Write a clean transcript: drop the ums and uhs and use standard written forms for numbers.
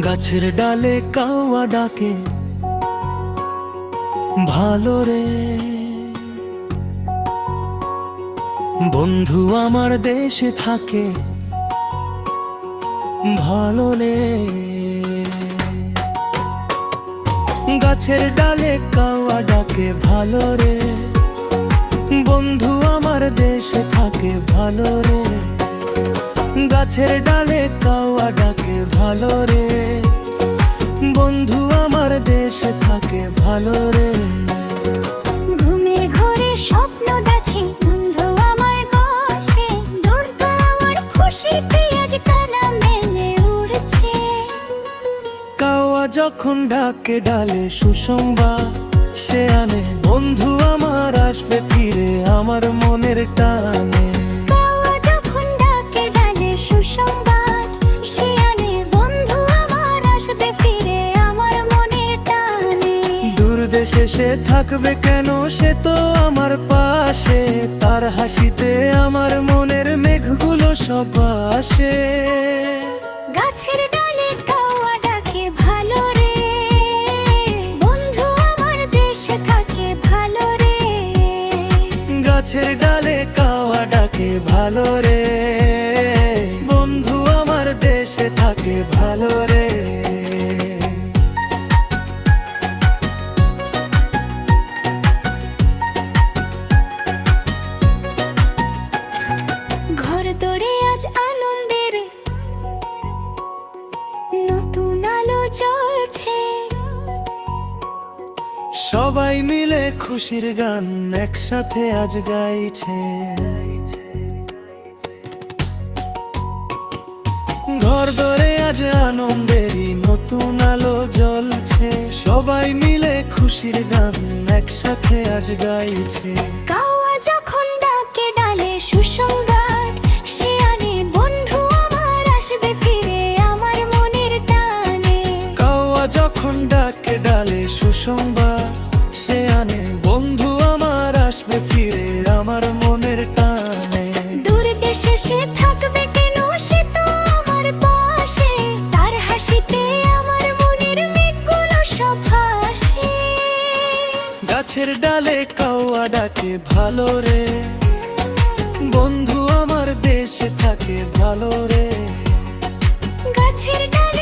গাছের ডালে কাওয়া ডাকে ভালো রে, বন্ধু আমার দেশে থাকে ভালো রে। গাছের ডালে কাওয়া ডাকে ভালো রে, বন্ধু আমার দেশে থাকে ভালো রে। গাছের ডালে কাওয়া ডাকে ভালো রে, বন্ধু আমার দেশে থাকে ভালো রে। ঘুমের ঘরে স্বপ্ন দেখে বন্ধু আমার কাছে, দুর্গা আমার খুশিতে আজ কালা মেলে উড়ছে। কাওয়া যখন ডাকে ডালে সুসংবাদ সে আনে, বন্ধু আমার আসবে ফিরে আমার মনের টানে। কাওয়া যখন ডাকে ডালে সুসংবাদ সে আনে, বন্ধু আমার আসবে ফিরে আমার মনের টানে। দূর দেশে সে থাকবে কেন, সে তো আমার পাশে, তার হাসিতে আমার মনের মেঘগুলো সব আসে। গাছের ডালে কাওয়া ডাকে ভালো রে, বন্ধু আমার দেশে থাকে ভালো রে। গাছের ডালে কাওয়া ডাকে ভালো রে, বন্ধু আমার দেশে থাকে ভালো রে। ঘর দরে আজ আনন্দের নতুন আলো জ্বলছে। সবাই মিলে খুশির গান একসাথে আজ গাইছে। ঘর দরে আজ আনন্দেরই নতুন আলো জ্বলছে, সবাই মিলে খুশির গান একসাথে আজ গাইছে। কাওয়া যখন ডাকে ডালে সুসংবাদ সে আনে, বন্ধু আমার আসবে ফিরে আমার মনের টানে। কাওয়া যখন ডাকে ডালে সুসংবাদ সে আনে, বন্ধু আমার আসবে ফিরে আমার মনের টানে। দূর দেশে সে থাকবে কেন, সে তো আমার পাশে, তার হাসিতে আমার মনের মেঘগুলো সব ভাসে। গাছের ডালে কাওয়া ডাকে ভালো রে, বন্ধু আমার দেশে থাকে ভালো রে। গাছের ডালে